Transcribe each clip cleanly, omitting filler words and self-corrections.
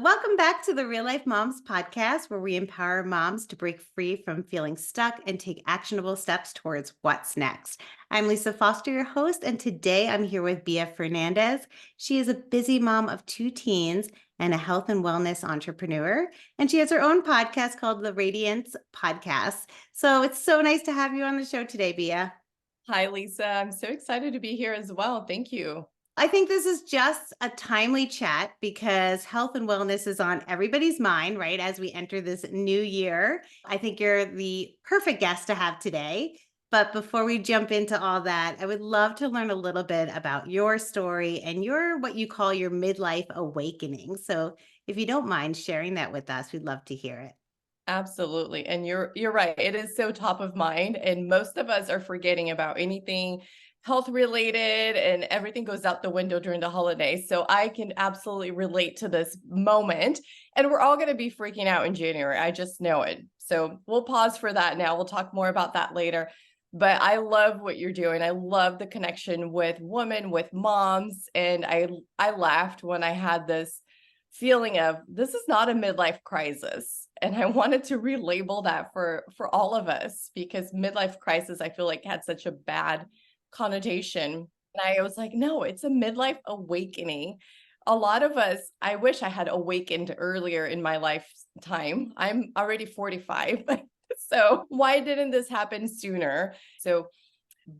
Welcome back to the Real Life Momz podcast, where we empower moms to break free from feeling stuck and take actionable steps towards what's next. I'm Lisa Foster, your host, and today I'm here with Bia Fernandes. She is a busy mom of two teens and a health and wellness entrepreneur, and she has her own podcast called the Radiance Podcast. So it's so nice to have you on the show today, Bia. Hi, Lisa. I'm so excited to be here as well. Thank you. I think this is just a timely chat because health and wellness is on everybody's mind, right? As we enter this new year, I think you're the perfect guest to have today. But before we jump into all that, I would love to learn a little bit about your story and your what you call your midlife awakening. So if you don't mind sharing that with us, we'd love to hear it. Absolutely. And you're right. It is so top of mind. And most of us are forgetting about anything health related and everything goes out the window during the holidays. So I can absolutely relate to this moment. And we're all going to be freaking out in January. I just know it. So we'll pause for that now. We'll talk more about that later. But I love what you're doing. I love the connection with women, with moms. And I laughed when I had this feeling of this is not a midlife crisis. And I wanted to relabel that for all of us because midlife crisis, I feel like had such a bad connotation. And I was like, no, it's a midlife awakening. A lot of us, I wish I had awakened earlier in my lifetime. I'm already 45. So why didn't this happen sooner? So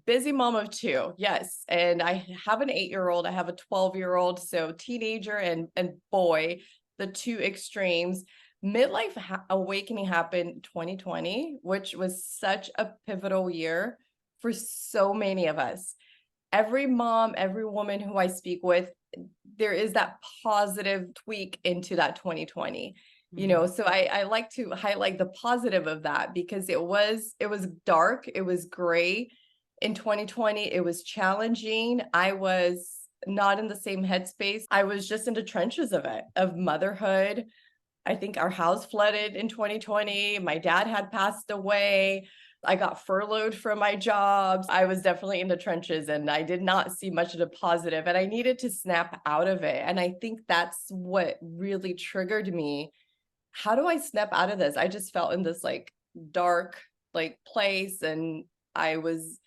busy mom of two, yes. And I have an 8-year-old, I have a 12-year-old, so teenager and boy, the two extremes. Midlife awakening happened 2020, which was such a pivotal year for so many of us. Every mom, every woman who I speak with, there is that positive tweak into that 2020. So I like to highlight the positive of that because it was dark, it was gray. In 2020, it was challenging. I was not in the same headspace. I was just in the trenches of it, of motherhood. I think our house flooded in 2020. My dad had passed away. I got furloughed from my jobs. I was definitely in the trenches and I did not see much of the positive and I needed to snap out of it. And I think that's what really triggered me. How do I snap out of this? I just felt in this like dark like place and I was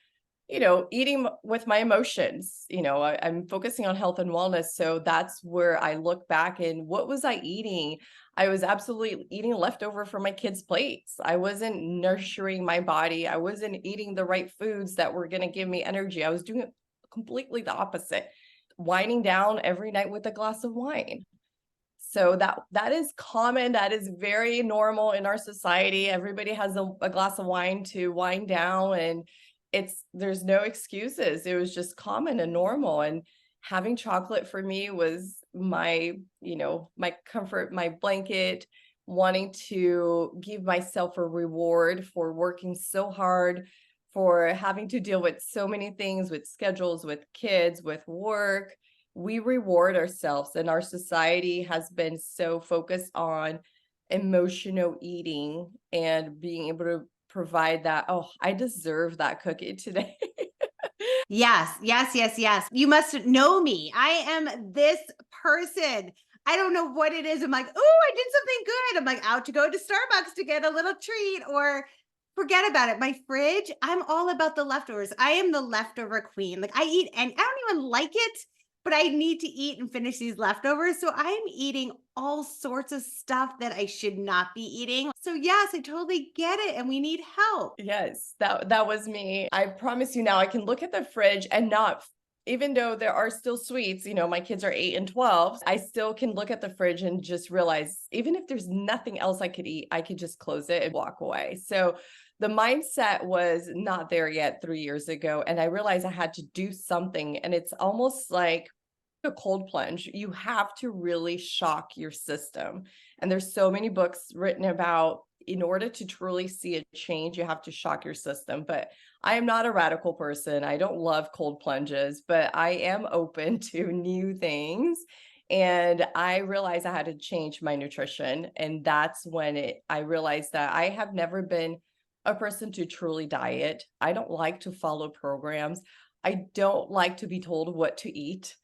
eating with my emotions. I'm focusing on health and wellness. So that's where I look back and what was I eating? I was absolutely eating leftover from my kids' plates. I wasn't nurturing my body. I wasn't eating the right foods that were going to give me energy. I was doing completely the opposite, winding down every night with a glass of wine. So that is common. That is very normal in our society. Everybody has a glass of wine to wind down and there's no excuses. It was just common and normal. And having chocolate for me was my comfort, my blanket, wanting to give myself a reward for working so hard, for having to deal with so many things, with schedules, with kids, with work. We reward ourselves, and our society has been so focused on emotional eating and being able to provide that. Oh, I deserve that cookie today. Yes, yes, yes, yes. You must know me. I am this person. I don't know what it is. I'm like, oh, I did something good. I'm like out to go to Starbucks to get a little treat or forget about it. My fridge, I'm all about the leftovers. I am the leftover queen. Like I eat and I don't even like it, but I need to eat and finish these leftovers. So I'm eating all sorts of stuff that I should not be eating. So yes, I totally get it. And we need help. Yes, that was me. I promise you now I can look at the fridge and not even though there are still sweets, my kids are 8 and 12, I still can look at the fridge and just realize even if there's nothing else I could eat, I could just close it and walk away. So the mindset was not there yet 3 years ago and I realized I had to do something and it's almost like a cold plunge. You have to really shock your system. And there's so many books written about in order to truly see a change, you have to shock your system. But I am not a radical person. I don't love cold plunges, but I am open to new things. And I realized I had to change my nutrition. And that's when I realized that I have never been a person to truly diet. I don't like to follow programs. I don't like to be told what to eat.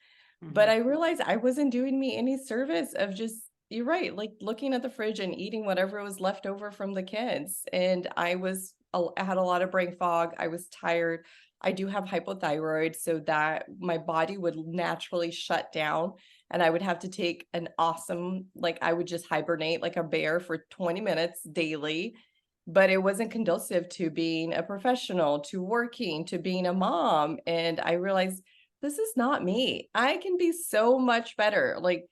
But Mhm. I realized I wasn't doing me any service of just you're right, like looking at the fridge and eating whatever was left over from the kids. And I had a lot of brain fog. I was tired. I do have hypothyroid, so that my body would naturally shut down and I would have to take an awesome, like I would just hibernate like a bear for 20 minutes daily. But it wasn't conducive to being a professional, to working, to being a mom. And I realized this is not me. I can be so much better. Like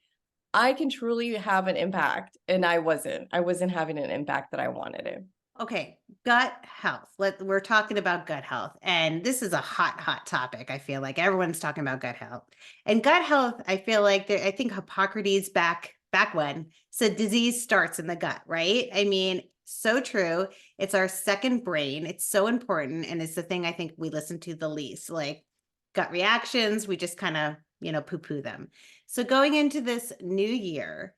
I can truly have an impact, and I wasn't having an impact that I wanted to. Okay, gut health. We're talking about gut health, and this is a hot topic. I feel like everyone's talking about gut health, and gut health. I feel like I think Hippocrates back when said disease starts in the gut. Right? I mean, so true. It's our second brain. It's so important, and it's the thing I think we listen to the least. Like gut reactions, we just kind of poo poo them. So going into this new year,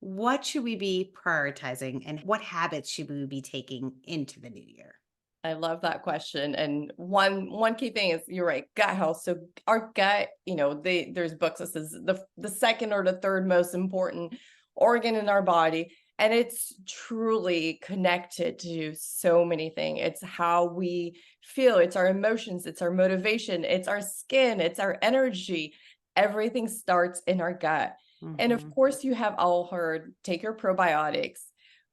what should we be prioritizing and what habits should we be taking into the new year? I love that question. And one key thing is you're right, gut health. So our gut, there's books that says the second or the third most important organ in our body. And it's truly connected to so many things. It's how we feel, it's our emotions, it's our motivation, it's our skin, it's our energy. Everything starts in our gut. And of Mhm. course, you have all heard take your probiotics,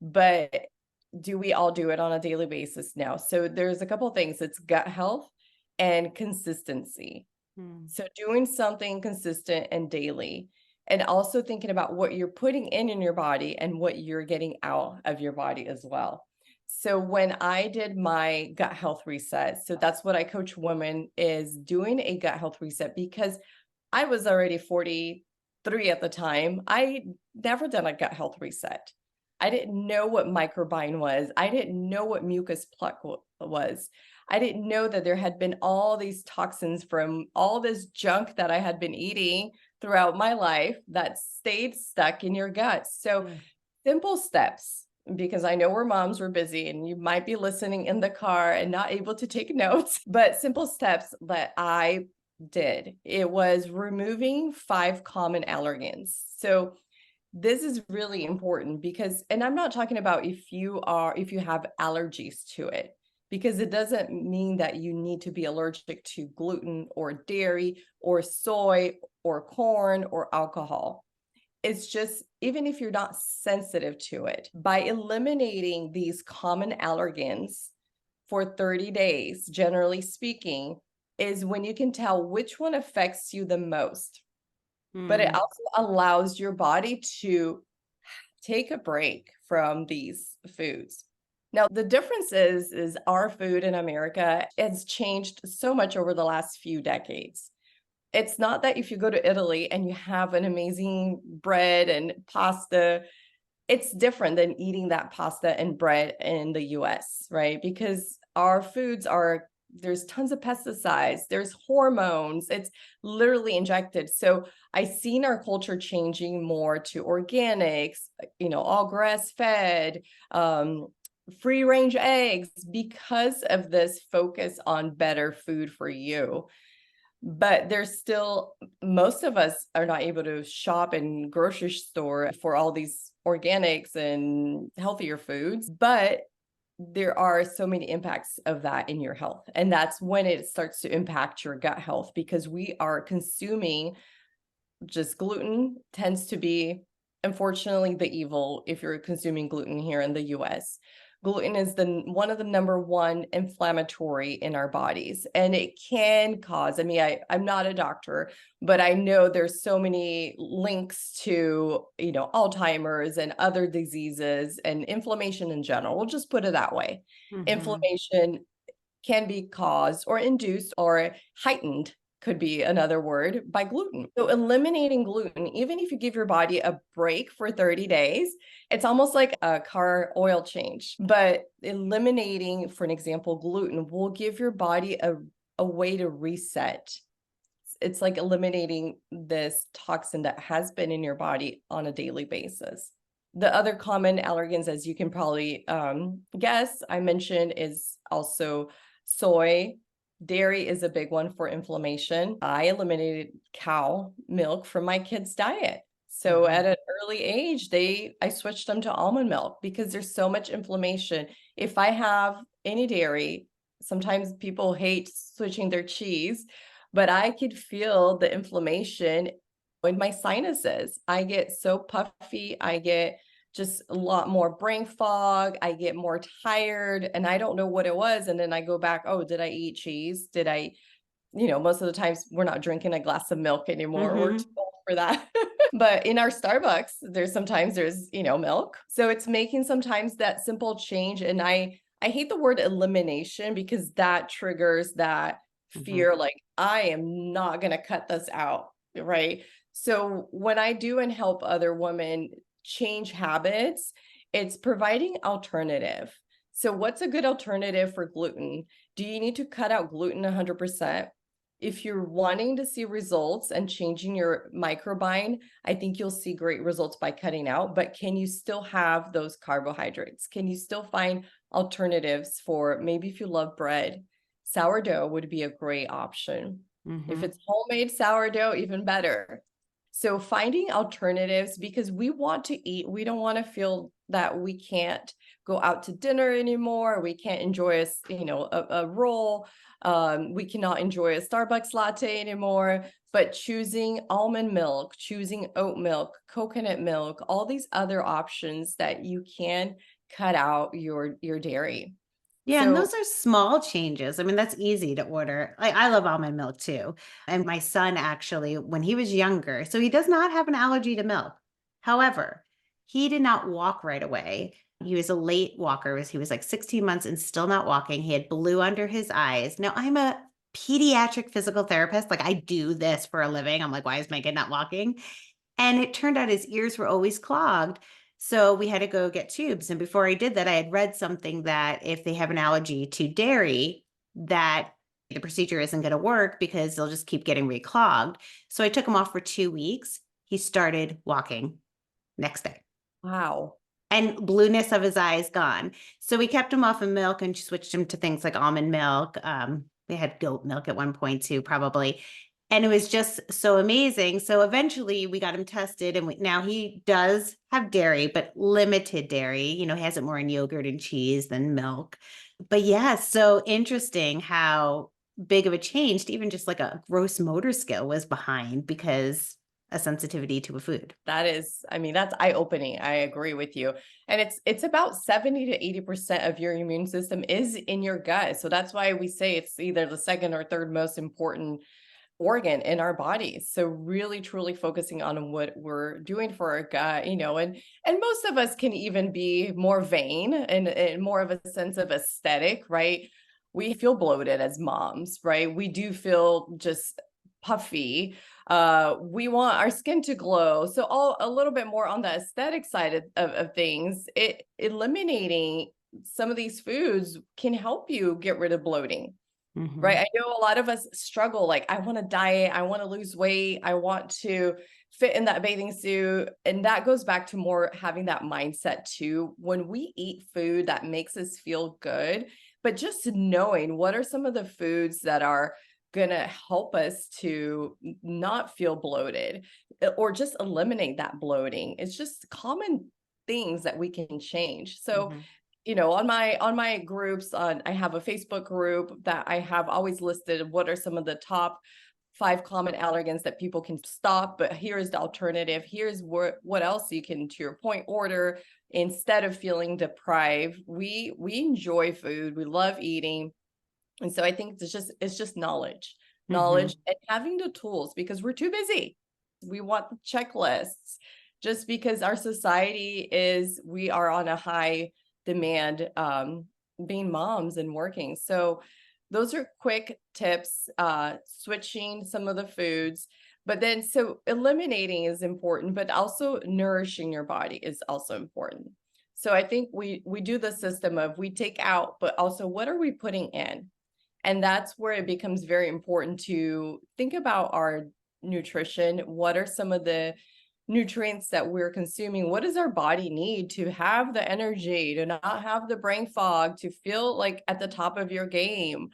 but do we all do it on a daily basis now? So there's a couple things. It's gut health and consistency. Mm. So doing something consistent and daily, and also thinking about what you're putting in your body and what you're getting out of your body as well. So when I did my gut health reset, so that's what I coach women is doing a gut health reset because I was already 43 at the time. I never done a gut health reset. I didn't know what microbiome was. I didn't know what mucus plug was. I didn't know that there had been all these toxins from all this junk that I had been eating throughout my life that stayed stuck in your gut. So Mm. simple steps, because I know we're moms, we're busy, and you might be listening in the car and not able to take notes, but simple steps that I did. It was removing 5 common allergens. So this is really important because, and I'm not talking about if you have allergies to it, because it doesn't mean that you need to be allergic to gluten or dairy or soy or corn or alcohol. It's just, even if you're not sensitive to it, by eliminating these common allergens for 30 days, generally speaking, is when you can tell which one affects you the most. But it Mm. also allows your body to take a break from these foods. Now, the difference is our food in America has changed so much over the last few decades. It's not that if you go to Italy and you have an amazing bread and pasta, it's different than eating that pasta and bread in the US, right? Because our foods are, there's tons of pesticides, there's hormones, it's literally injected. So I seen our culture changing more to organics, all grass fed, free range eggs because of this focus on better food for you. But there's still, most of us are not able to shop in grocery store for all these organics and healthier foods, but there are so many impacts of that in your health. And that's when it starts to impact your gut health because we are consuming, just gluten tends to be, unfortunately, the evil if you're consuming gluten here in the US. Gluten is one of the number one inflammatory in our bodies, and it can cause, I mean, I'm not a doctor, but I know there's so many links to, Alzheimer's and other diseases and inflammation in general. We'll just put it that way. Mhm. Inflammation can be caused or induced or heightened, could be another word, by gluten. So eliminating gluten, even if you give your body a break for 30 days, it's almost like a car oil change. But eliminating, for an example, gluten will give your body a way to reset. It's like eliminating this toxin that has been in your body on a daily basis. The other common allergens, as you can probably guess, I mentioned is also soy. Dairy is a big one for inflammation. I eliminated cow milk from my kids' diet. So Mhm. at an early age, I switched them to almond milk because there's so much inflammation. If I have any dairy, sometimes people hate switching their cheese, but I could feel the inflammation in my sinuses. I get so puffy, I get just a lot more brain fog, I get more tired, and I don't know what it was. And then I go back, oh, did I eat cheese? Did I, most of the times we're not drinking a glass of milk anymore. We're too Mhm. old for that. But in our Starbucks, there's milk. So it's making sometimes that simple change. And I hate the word elimination because that triggers that Mhm. fear, like I am not gonna cut this out, right? So when I do and help other women change habits, it's providing alternative. So what's a good alternative for gluten? Do you need to cut out gluten 100%? If you're wanting to see results and changing your microbiome, I think you'll see great results by cutting out, but can you still have those carbohydrates? Can you still find alternatives for maybe if you love bread, sourdough would be a great option. If Mhm. it's homemade sourdough, even better. So finding alternatives because we want to eat, we don't want to feel that we can't go out to dinner anymore, we can't enjoy a roll, we cannot enjoy a Starbucks latte anymore, but choosing almond milk, choosing oat milk, coconut milk, all these other options that you can cut out your dairy. Yeah, and So those are small changes. I mean, that's easy to order. I love almond milk too. And my son actually, when he was younger, so he does not have an allergy to milk. However, he did not walk right away. He was a late walker, he was like 16 months and still not walking. He had blue under his eyes. Now, I'm a pediatric physical therapist. Like I do this for a living. I'm like, why is my kid not walking? And it turned out his ears were always clogged. So we had to go get tubes. And before I did that, I had read something that if they have an allergy to dairy, that the procedure isn't going to work because they'll just keep getting reclogged. So I took him off for 2 weeks. He started walking next day wow. and blueness of his eyes gone. So we kept him off of milk and switched him to things like almond milk. We had goat milk at one point too, probably. And it was just so amazing. So eventually we got him tested and now he does have dairy, but limited dairy. He has it more in yogurt and cheese than milk. But yeah, so interesting how big of a change to even just like a gross motor skill was behind because a sensitivity to a food. That is, I mean, that's eye-opening. I agree with you. And it's about 70 to 80% of your immune system is in your gut. So that's why we say it's either the second or third most important organ in our bodies. So really truly focusing on what we're doing for our gut, and most of us can even be more vain and more of a sense of aesthetic, right? We feel bloated as moms, right? We do feel just puffy. We want our skin to glow. So all a little bit more on the aesthetic side of things, eliminating some of these foods can help you get rid of bloating. Right. Mhm. I know a lot of us struggle. Like, I want to diet, I want to lose weight, I want to fit in that bathing suit. And that goes back to more having that mindset too. When we eat food that makes us feel good, but just knowing what are some of the foods that are going to help us to not feel bloated or just eliminate that bloating. It's just common things that we can change. So Mhm. on my groups I have a Facebook group that I have always listed what are some of the top 5 common allergens that people can stop, but here's the alternative. Here's what else you can, to your point, order instead of feeling deprived. We enjoy food, we love eating, and so I think it's just knowledge Mhm. and having the tools because we're too busy. We want the checklists just because our society we are on a high demand, being moms and working. So those are quick tips, switching some of the foods, but then so eliminating is important, but also nourishing your body is also important. So I think we do the system of we take out, but also what are we putting in? And that's where it becomes very important to think about our nutrition. What are some of the nutrients that we're consuming? What does our body need to have the energy, to not have the brain fog, to feel like at the top of your game?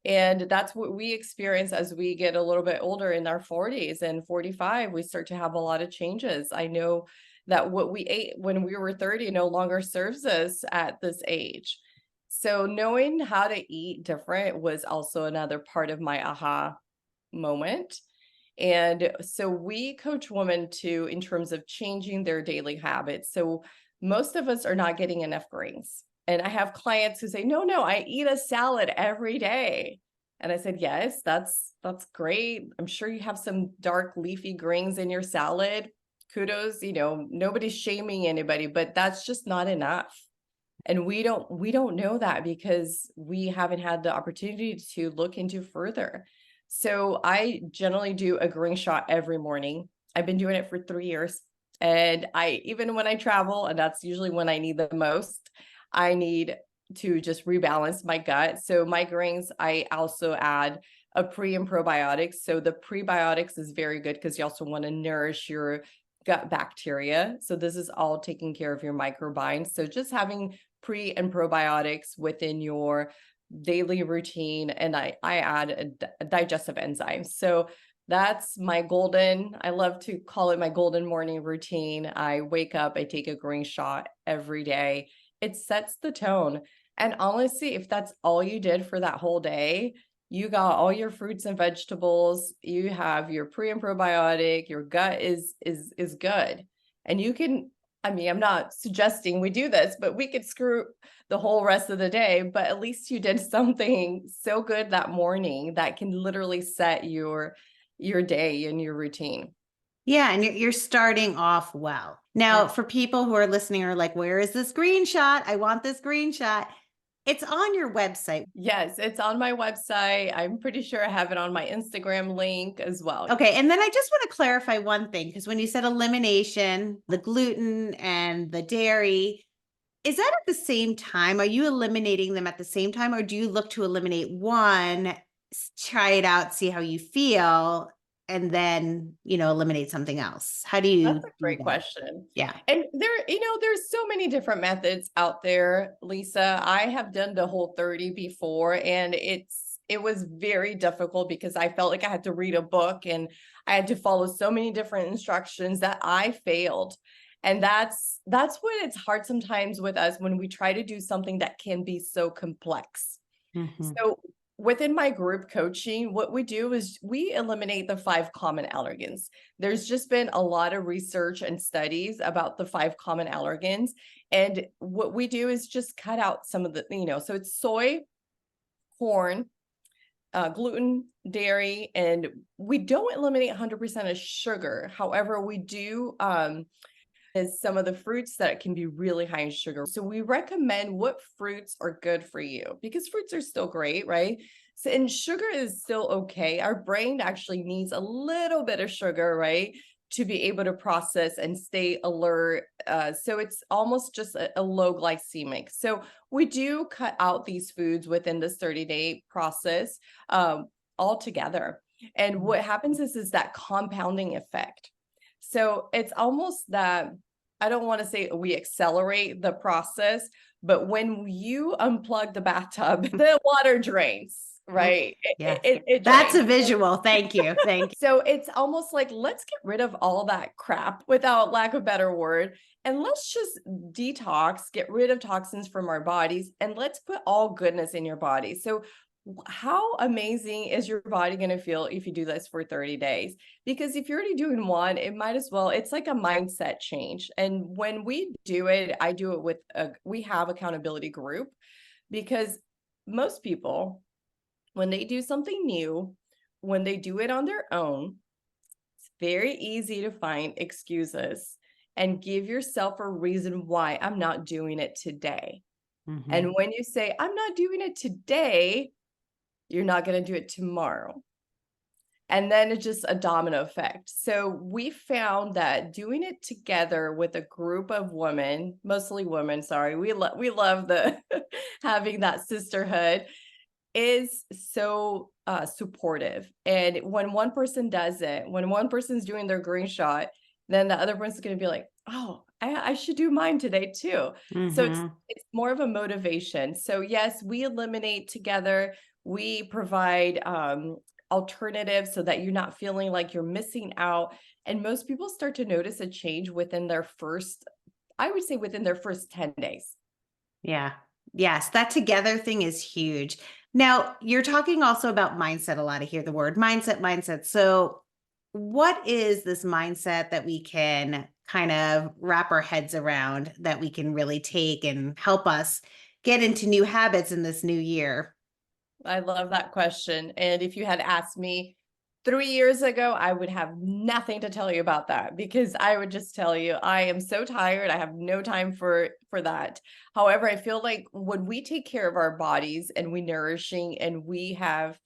And that's what we experience as we get a little bit older in our 40s and 45, we start to have a lot of changes. I know that what we ate when we were 30 no longer serves us at this age. So knowing how to eat different was also another part of my aha moment. And so we coach women to in terms of changing their daily habits. So most of us are not getting enough greens. And I have clients who say, "No, no, I eat a salad every day." And I said, "Yes, that's great. I'm sure you have some dark leafy greens in your salad. Kudos, nobody's shaming anybody, but that's just not enough." And we don't know that because we haven't had the opportunity to look into further. So I generally do a green shot every morning. I've been doing it for 3 years. And I even when I travel, and that's usually when I need the most, I need to just rebalance my gut. So migraines, I also add a pre and probiotics. So the prebiotics is very good because you also want to nourish your gut bacteria. So this is all taking care of your microbiome. So just having pre and probiotics within your daily routine, and I add a digestive enzyme. So that's my golden, I love to call it my golden morning routine. I wake up, I take a green shot every day. It sets the tone. And honestly, if that's all you did for that whole day, you got all your fruits and vegetables, you have your pre and probiotic, your gut is good. And you can, I mean, I'm not suggesting we do this, but we could screw the whole rest of the day, but at least you did something so good that morning that can literally set your day and your routine. Yeah, and you're starting off well. Now, Yeah. for people who are listening are like, "Where is the screenshot? I want the screenshot." It's on your website. Yes, it's on my website. I'm pretty sure I have it on my Instagram link as well. Okay, and then I just want to clarify one thing because when you said elimination, the gluten and the dairy, is that at the same time? Are you eliminating them at the same time, or do you look to eliminate one, try it out, see how you feel, and then, eliminate something else? How do That's you a do great that? question. Yeah. And there's so many different methods out there, Lisa. I have done the whole 30 before, and it was very difficult because I felt like I had to read a book and I had to follow so many different instructions that I failed. And that's what it's hard sometimes with us when we try to do something that can be so complex. Mhm. So within my group coaching, what we do is we eliminate the 5 common allergens. There's just been a lot of research and studies about the 5 common allergens. And what we do is just cut out some of so it's soy, corn, gluten, dairy, and we don't eliminate 100% of sugar. However, we do is some of the fruits that can be really high in sugar. So we recommend what fruits are good for you because fruits are still great, right? So and sugar is still okay. Our brain actually needs a little bit of sugar, right? To be able to process and stay alert. So it's almost just a low glycemic. So we do cut out these foods within this 30-day process altogether. And what happens is that compounding effect. So it's almost that I don't want to say we accelerate the process, but when you unplug the bathtub, the water drains, Oh, right? yes. It That's a drains. visual. Thank you. Thank you. So it's almost like let's get rid of all that crap without lack of better word. And let's just detox, get rid of toxins from our bodies, and let's put all goodness in your body. So how amazing is your body going to feel if you do this for 30 days? Because if you're already doing one, it might as well, it's like a mindset change. And when we do it, I do it with we have accountability group because most people, when they do something new, when they do it on their own, it's very easy to find excuses and give yourself a reason why I'm not doing it today. Mhm. And when you say, I'm not doing it today, you're not going to do it tomorrow. And then it's just a domino effect. So we found that doing it together with a group of women, mostly women, sorry, we love the having that sisterhood is so supportive. And when one person does it, when one person's doing their green shot, then the other person's going to be like, oh, I should do mine today too. So Mhm. it's more of a motivation. So yes, we eliminate together. We provide alternatives so that you're not feeling like you're missing out. And most people start to notice a change within their first, I would say within their first 10 days. Yeah. Yes, that together thing is huge. Now, you're talking also about mindset a lot. I hear the word mindset, mindset. So, what is this mindset that we can kind of wrap our heads around that we can really take and help us get into new habits in this new year? I love that question. And if you had asked me 3 years ago, I would have nothing to tell you about that because I would just tell you I am so tired. I have no time for that. However, I feel like when we take care of our bodies and we nourishing and we have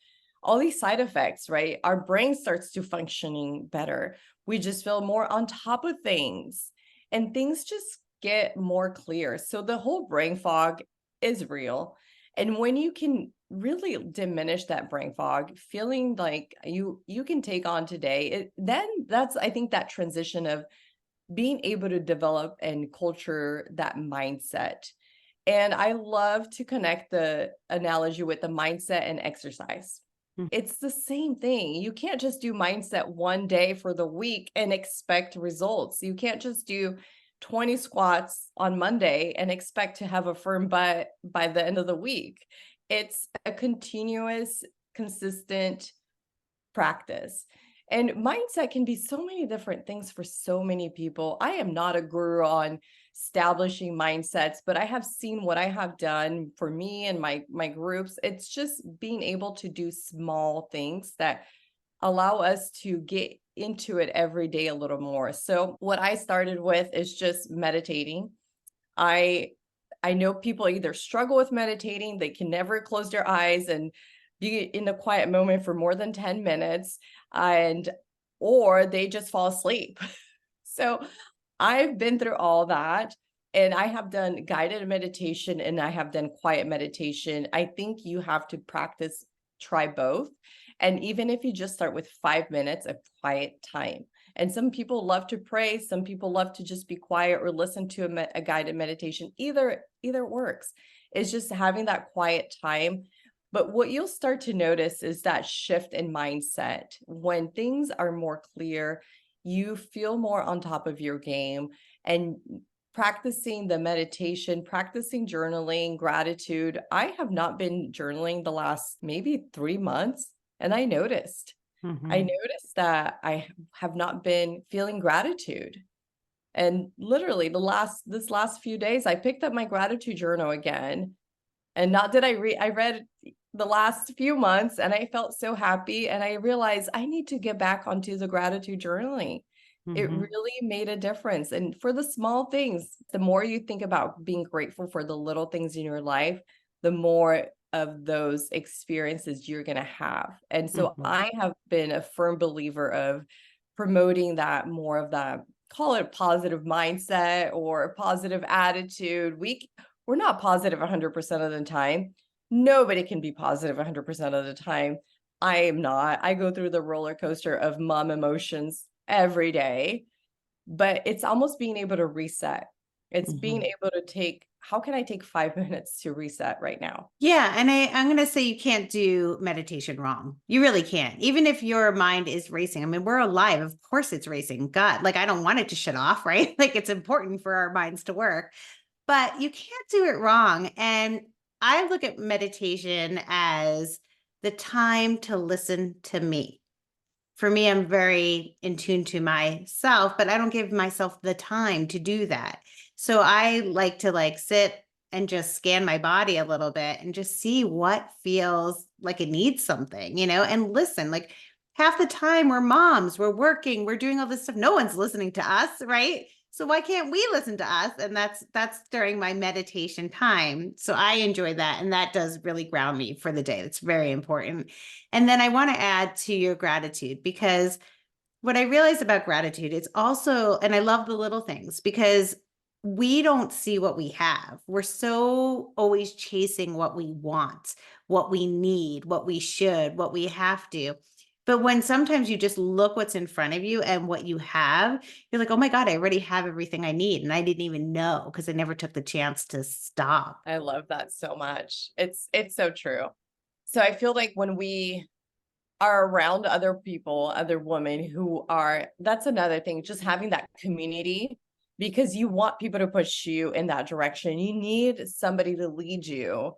all these side effects, right? Our brain starts to functioning better. We just feel more on top of things and things just get more clear. So the whole brain fog is real. And when you can really diminish that brain fog, feeling like you can take on today, then that's I think that transition of being able to develop and culture that mindset. And I love to connect the analogy with the mindset and exercise. Mm. It's the same thing. You can't just do mindset one day for the week and expect results. You can't just do 20 squats on Monday and expect to have a firm butt by the end of the week. It's a continuous, consistent practice. And mindset can be so many different things for so many people. I am not a guru on establishing mindsets, but I have seen what I have done for me and my groups. It's just being able to do small things that allow us to get into it every day a little more. So what I started with is just meditating. I I know people either struggle with meditating, they can never close their eyes and be in a quiet moment for more than 10 minutes and or they just fall asleep. So I've been through all that and I have done guided meditation and I have done quiet meditation. I think you have to practice, try both. And even if you just start with 5 minutes of quiet time. And some people love to pray, some people love to just be quiet or listen to a guided meditation. Either works. It's just having that quiet time. But what you'll start to notice is that shift in mindset. When things are more clear, you feel more on top of your game and practicing the meditation, practicing journaling, gratitude. I have not been journaling the last maybe 3 months, and I Mhm. noticed that I have not been feeling gratitude. And literally this last few days, I picked up my gratitude journal again. And not did I read the last few months and I felt so happy. And I realized I need to get back onto the gratitude journaling. It Mhm. really made a difference. And for the small things, the more you think about being grateful for the little things in your life, the more of those experiences you're going to have. And so Mhm. I have been a firm believer of promoting that more of that, call it a positive mindset or a positive attitude. We're not positive 100% of the time. Nobody can be positive 100% of the time. I am not. I go through the roller coaster of mom emotions every day, but it's almost being able to reset. It's being Mhm. able to take, how can I take 5 minutes to reset right now? Yeah, and I'm going to say you can't do meditation wrong. You really can't. Even if your mind is racing. I mean, we're alive. Of course it's racing. God, like I don't want it to shut off, right? Like it's important for our minds to work, but you can't do it wrong. And I look at meditation as the time to listen to me. For me, I'm very in tune to myself, but I don't give myself the time to do that. So I like to sit and just scan my body a little bit and just see what feels like it needs something, and listen. Like half the time we're moms, we're working, we're doing all this stuff. No one's listening to us, right? So why can't we listen to us? And that's during my meditation time. So I enjoy that. And that does really ground me for the day. It's very important. And then I want to add to your gratitude because what I realized about gratitude, it's also, and I love the little things because we don't see what we have. We're so always chasing what we want, what we need, what we should, what we have to. But when sometimes you just look what's in front of you and what you have, you're like, oh my God, I already have everything I need. And I didn't even know because I never took the chance to stop. I love that so much. It's so true. So I feel like when we are around other people, other women who are, that's another thing, just having that community, because you want people to push you in that direction. You need somebody to lead you,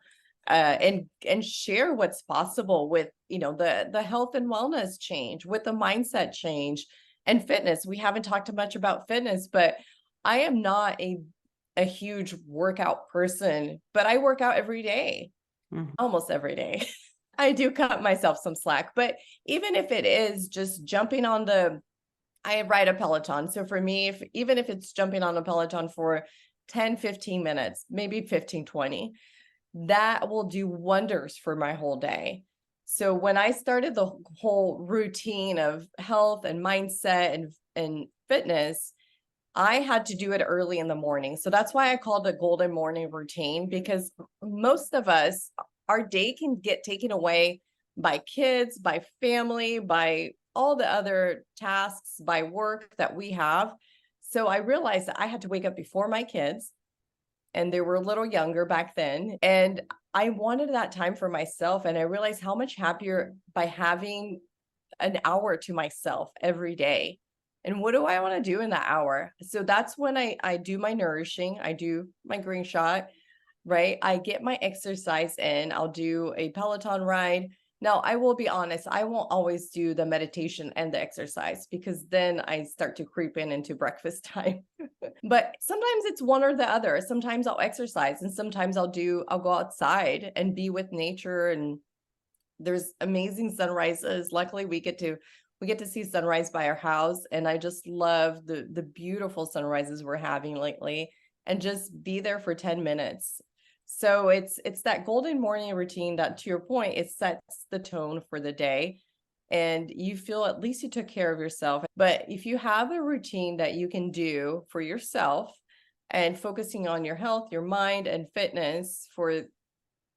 and share what's possible with, the health and wellness change, with the mindset change and fitness. We haven't talked much about fitness, but I am not a huge workout person, but I work out every day, Mhm. almost every day. I do cut myself some slack, but even if it is just jumping on I ride a Peloton. So for me, even if it's jumping on a Peloton for 10, 15 minutes, maybe 15, 20, that will do wonders for my whole day. So when I started the whole routine of health and mindset and fitness, I had to do it early in the morning. So that's why I called it golden morning routine, because most of us, our day can get taken away by kids, by family, by all the other tasks, by work that we have. So I realized that I had to wake up before my kids, and they were a little younger back then. And I wanted that time for myself. And I realized how much happier by having an hour to myself every day. And what do I want to do in that hour? So that's when I do my nourishing, I do my green shot, right? I get my exercise in. I'll do a Peloton ride. Now, I will be honest, I won't always do the meditation and the exercise, because then I start to creep into breakfast time. But sometimes it's one or the other. Sometimes I'll exercise, and sometimes I'll go outside and be with nature, and there's amazing sunrises. Luckily, we get to see sunrise by our house, and I just love the beautiful sunrises we're having lately, and just be there for 10 minutes. So it's that golden morning routine that, to your point, it sets the tone for the day, and you feel at least you took care of yourself. But if you have a routine that you can do for yourself, and focusing on your health, your mind, and fitness for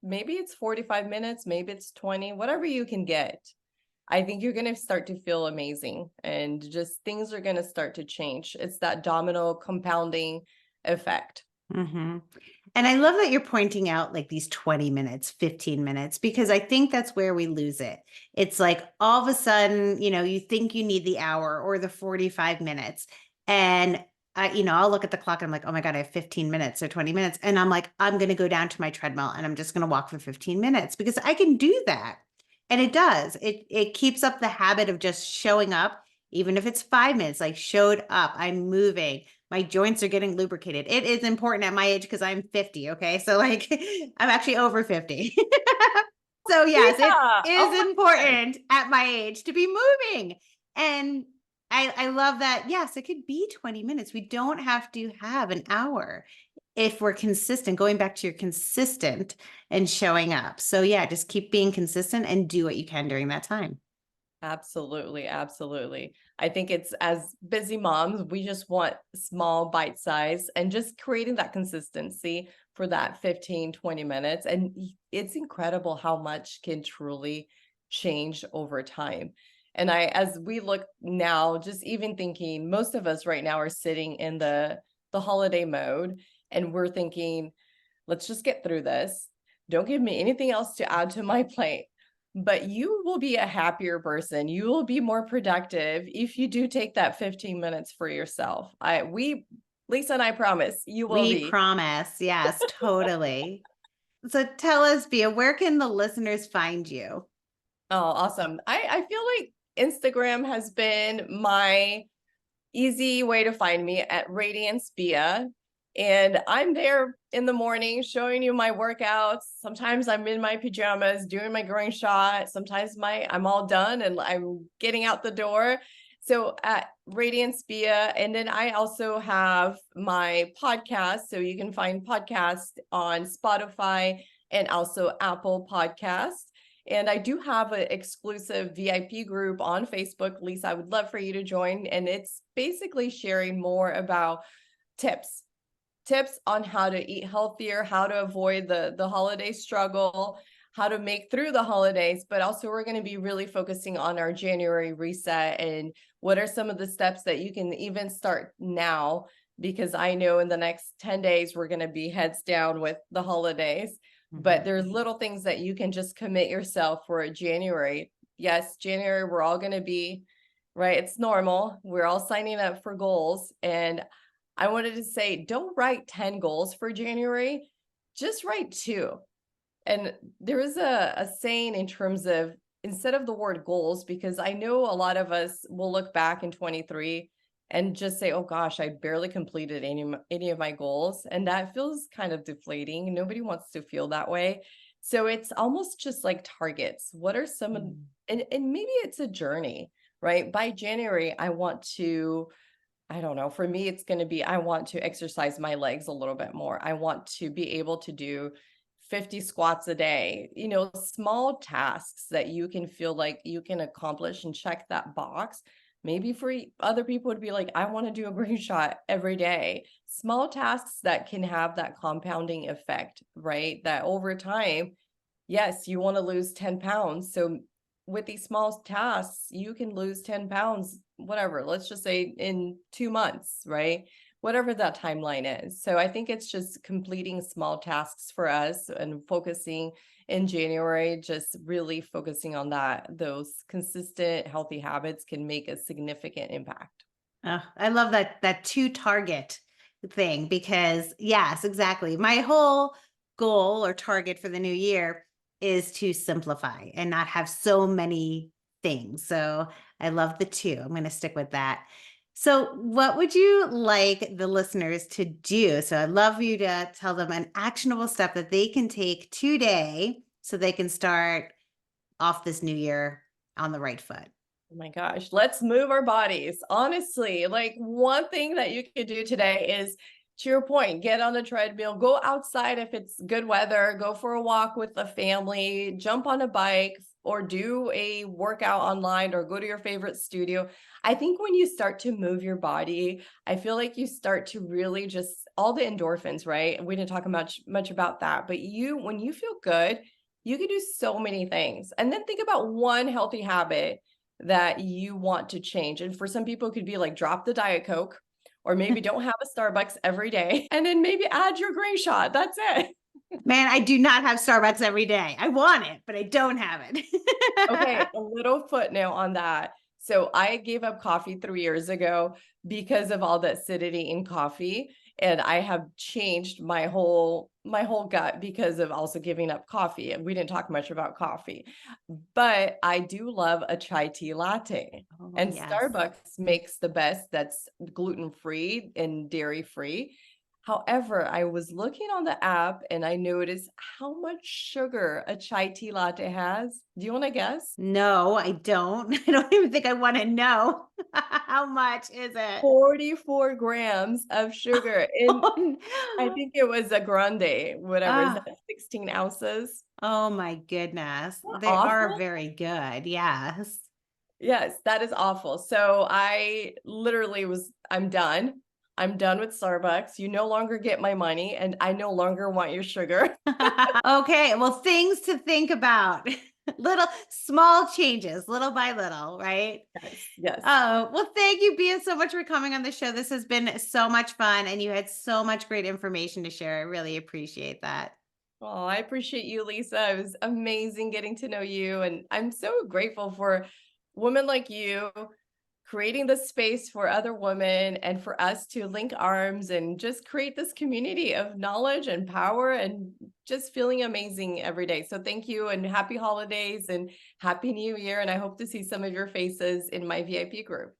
maybe it's 45 minutes, maybe it's 20, whatever you can get, I think you're going to start to feel amazing, and just things are going to start to change. It's that domino compounding effect. Mhm. And I love that you're pointing out like these 20 minutes, 15 minutes, because I think that's where we lose it. It's like all of a sudden, you think you need the hour or the 45 minutes. And I'll look at the clock and I'm like, oh my God, I have 15 minutes or 20 minutes. And I'm like, I'm going to go down to my treadmill and I'm just going to walk for 15 minutes because I can do that. And it does. It keeps up the habit of just showing up, even if it's 5 minutes, like showed up, I'm moving, my joints are getting lubricated. It is important at my age because I'm 50. Okay. So like I'm actually over 50. So yes, it Yeah. is Oh my gosh. important at my age to be moving. And I love that. Yes, it could be 20 minutes. We don't have to have an hour if we're consistent, going back to your consistent and showing up. So yeah, just keep being consistent and do what you can during that time. Absolutely, absolutely. I think it's, as busy moms, we just want small bite size, and just creating that consistency for that 15, 20 minutes. And it's incredible how much can truly change over time. And as we look now, just even thinking, most of us right now are sitting in the holiday mode, and we're thinking, let's just get through this. Don't give me anything else to add to my plate. But you will be a happier person. You will be more productive if you do take that 15 minutes for yourself. Lisa and I promise you will We be. promise. Yes, totally. So tell us, Bia, where can the listeners find you? Oh, awesome. I feel like Instagram has been my easy way to find me, at Radiance Bia. And I'm there in the morning showing you my workouts. Sometimes I'm in my pajamas doing my growing shot. Sometimes I'm all done and I'm getting out the door. So at Radiance Bia. And then I also have my podcast. So you can find podcasts on Spotify and also Apple Podcasts. And I do have an exclusive VIP group on Facebook. Lisa, I would love for you to join. And it's basically sharing more about tips on how to eat healthier, how to avoid the holiday struggle, how to make through the holidays. But also, we're going to be really focusing on our January reset, and what are some of the steps that you can even start now because I know in the next 10 days we're going to be heads down with the holidays. But Mhm. there's little things that you can just commit yourself for January. Yes, January, we're all going to be, right? It's normal. We're all signing up for goals. And I wanted to say, don't write 10 goals for January, just write two. And there is a saying in terms of, instead of the word goals, because I know a lot of us will look back in 23 and just say, oh gosh, I barely completed any of my goals. And that feels kind of deflating. Nobody wants to feel that way. So it's almost just like targets. What are some of, Mm. and maybe it's a journey, right? By January, I want to, I don't know. For me, it's going to be, I want to exercise my legs a little bit more. I want to be able to do 50 squats a day, small tasks that you can feel like you can accomplish and check that box. Maybe for other people would be like, I want to do a green shot every day. Small tasks that can have that compounding effect, right? That over time, yes, you want to lose 10 pounds. So with these small tasks, you can lose 10 pounds, whatever, let's just say in 2 months, right? Whatever that timeline is. So I think it's just completing small tasks for us and focusing in January, just really focusing on that. Those consistent healthy habits can make a significant impact. I love that two target thing because yes, exactly. My whole goal or target for the new year is to simplify and not have so many things. So I love the two. I'm going to stick with that. So, what would you like the listeners to do? So, I'd love you to tell them an actionable step that they can take today so they can start off this new year on the right foot. Oh my gosh, let's move our bodies. Honestly, like one thing that you could do today is, to your point, get on a treadmill, go outside if it's good weather, go for a walk with the family, jump on a bike, or do a workout online or go to your favorite studio. I think when you start to move your body, I feel like you start to really just all the endorphins, right? We didn't talk much about that, but when you feel good, you can do so many things. And then think about one healthy habit that you want to change. And for some people, it could be like drop the Diet Coke, or maybe don't have a Starbucks every day, and then maybe add your gray shot. That's it. Man, I do not have Starbucks every day. I want it, but I don't have Okay, it. a little footnote on that. So I gave up coffee 3 years ago because of all the acidity in coffee. And I have changed my whole gut because of also giving up coffee. And we didn't talk much about coffee, but I do love a chai tea latte. Oh, And yes. Starbucks makes the best that's gluten-free and dairy-free. However, I was looking on the app and I noticed how much sugar a chai tea latte has. Do you want to guess? No, I don't. I don't even think I want to know. How much is it? 44 grams of sugar. And Oh, I think it was a grande, whatever, is ah, that 16 ounces? oh my goodness. They are Awful. very good. Yes. Yes, that is awful. So I literally I'm done. I'm done with Starbucks. You no longer get my money, and I no longer want your sugar. Okay. Well, things to think about. Little small changes, little by little, right? Yes, yes. Oh, well, thank you, Bia, so much for coming on the show. This has been so much fun, and you had so much great information to share. I really appreciate that. Oh, I appreciate you, Lisa. It was amazing getting to know you. And I'm so grateful for women like you creating this space for other women and for us to link arms and just create this community of knowledge and power and just feeling amazing every day. So thank you and happy holidays and happy new year. And I hope to see some of your faces in my VIP group.